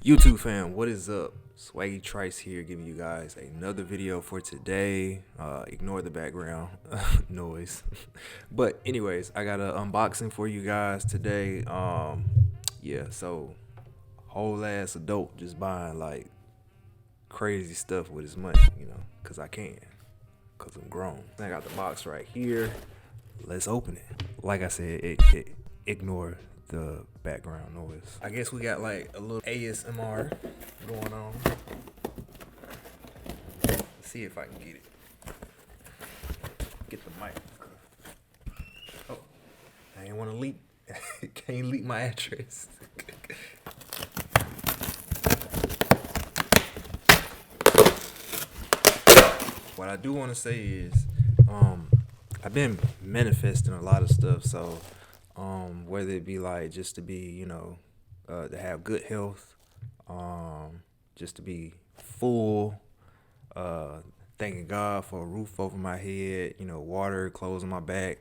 YouTube fam, what is up? Swaggytrice here, giving you guys another video for today. Ignore the background noise. But anyways, I got an unboxing for you guys today. Yeah, so whole ass adult just buying like crazy stuff with his money, cause I can, cause I'm grown. I got the box right here. Let's open it. Like I said, ignore the background noise. I guess we got like a little ASMR going on. Let's see if I can get it. Get the mic. Oh, I ain't want to leak. Can't leak my address. What I do want to say is, I've been manifesting a lot of stuff, so whether it be like just to be, to have good health, just to be full, thanking God for a roof over my head, water, clothes on my back,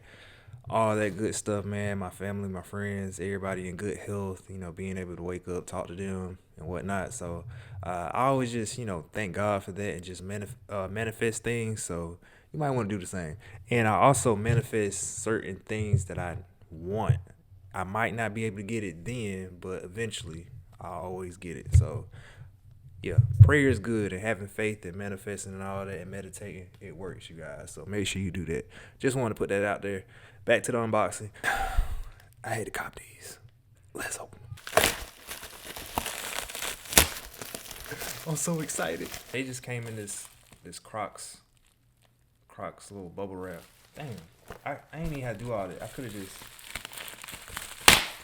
all that good stuff, man. My family, my friends, everybody in good health, being able to wake up, talk to them and whatnot. So I always just, thank God for that and just manifest things. So you might want to do the same. And I also manifest certain things that I want. I might not be able to get it then, but eventually I'll always get it. So yeah, prayer is good, and having faith and manifesting and all that and meditating, it works, you guys. So make sure you do that. Just want to put that out there. Back to the unboxing. I had to cop these. Let's open them. I'm so excited. They just came in this Crocs little bubble wrap. Damn, I ain't even had to do all that. I could have just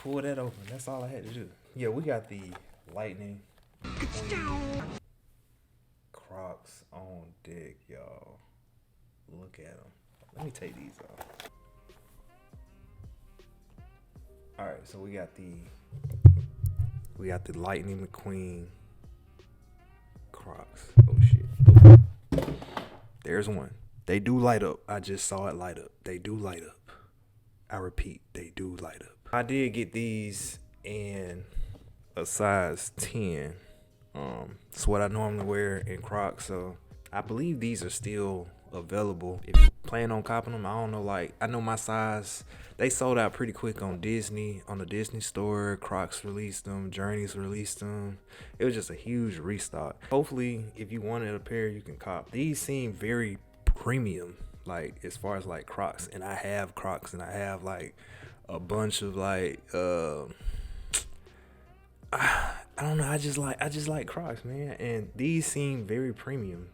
pulled that open. That's all I had to do. Yeah, we got the Lightning McQueen Crocs on deck, y'all. Look at them. Let me take these off. All right, so we got the Lightning McQueen Crocs. Oh shit. Oh. There's one. They do light up. I just saw it light up. They do light up. I repeat, they do light up. I did get these in a size 10. It's what I normally wear in Crocs, so I believe these are still available. If you plan on copping them, I don't know, I know my size, they sold out pretty quick on Disney, on the Disney store. Crocs released them, Journeys released them. It was just a huge restock. Hopefully, if you wanted a pair, you can cop. These seem very premium, as far as Crocs, and I have Crocs, and I have a bunch of I don't know. I just like Crocs, man. And these seem very premium.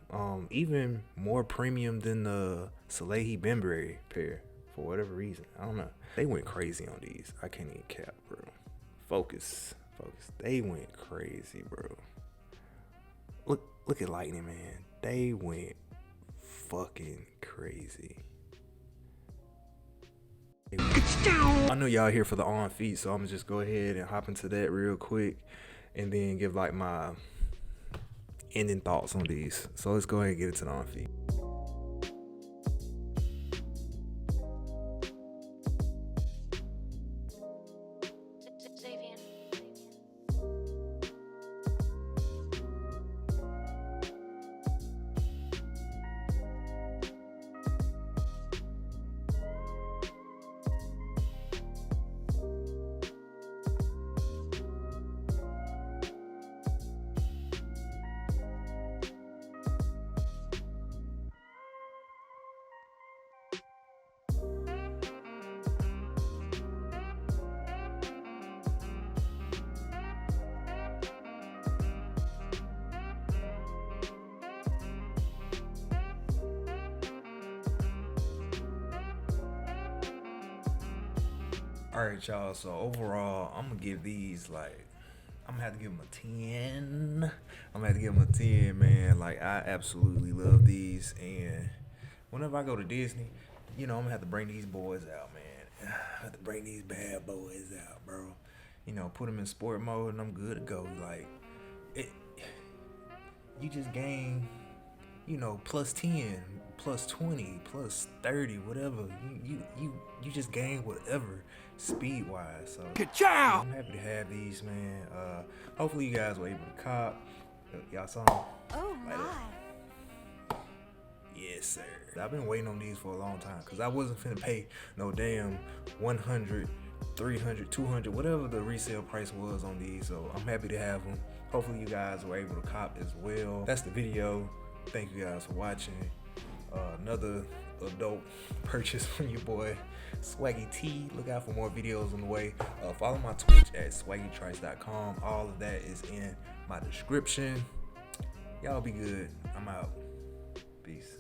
Even more premium than the Salehi Bembury pair for whatever reason. I don't know. They went crazy on these. I can't even cap, bro. Focus. They went crazy, bro. Look at Lightning, man. They went fucking crazy. I know y'all here for the on feet, so I'm gonna just go ahead and hop into that real quick and then give my ending thoughts on these. So let's go ahead and get into the on feet. Alright, y'all, so overall, I'm gonna give these I'm gonna have to give them a 10. I'm gonna have to give them a 10, man. I absolutely love these, and whenever I go to Disney, I'm gonna have to bring these boys out, man. I have to bring these bad boys out, bro. Put them in sport mode, and I'm good to go. You just gain, plus 10 plus 20, plus 30, whatever. You just gain whatever speed wise. So yeah, I'm happy to have these, man. Hopefully you guys were able to cop. Y'all saw them? Oh Like my. yes, sir. I've been waiting on these for a long time because I wasn't finna pay no damn 100, 300, 200, whatever the resale price was on these. So I'm happy to have them. Hopefully you guys were able to cop as well. That's the video. Thank you guys for watching. Another adult purchase from your boy Swaggy T. Look out for more videos on the way. Follow my Twitch at swaggytrice.com. All of that is in my description. Y'all be good. I'm out. Peace.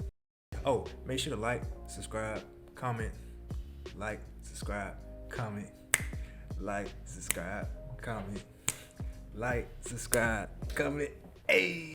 Oh, make sure to like, subscribe, comment, like, subscribe, comment, like, subscribe, comment, like, subscribe, comment. Hey.